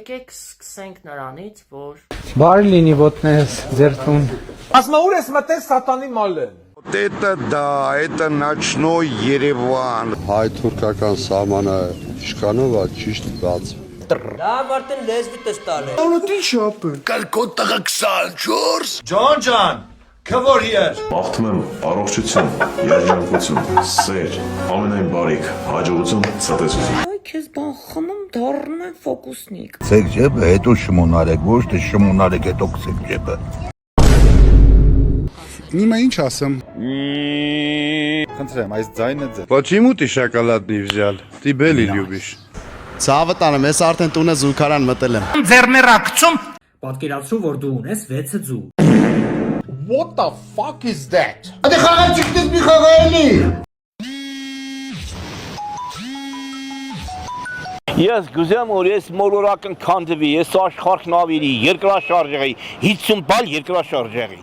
եկեք սկսենք նրանից, որ Բարի լինի ոտներս ձերտուն։ Ասմաուր ես մտես սատանի մալեն։ Вот это да, это ночной Երևան։ Հայ-թուրքական սահմանը Իշխանովա ճիշտ բաց։ Լավ արդեն լեզվի տստալ է։ Կալկոտ տղա 24։ Ջան, քվոր hier։ Աղթում եմ առողջություն, երջանկություն, սեր, ամենայն բարիք, հաջողություն, ցտեսություն։ Այ քեզ բան խմում դառնում եմ ֆոկուսնիկ։ Ցեք ջեբը, հետո շմոնարեք, ոչ թե շմոնարեք, հետո ցեք ջեբը։ Նիմա ինչ ասեմ։ Խնդրեմ, այս ձայնը ձեր։ Почему ты шоколад не взял? Ты бели любишь։ Ցավը տանեմ, ես արդեն տունը զուգարան մտել եմ։ Ձեռներակցում։ Պատկերացրու, որ դու ունես 6 ձու։ What the fuck is that? Ադե խաղալ չկտես մի խաղայելի։ Ես գուզեմ որ ես մոլորակն քանդվի, ես աշխարհքն ավիրի, երկրաշարժ եղի, 50 բալ երկրաշարժ եղի։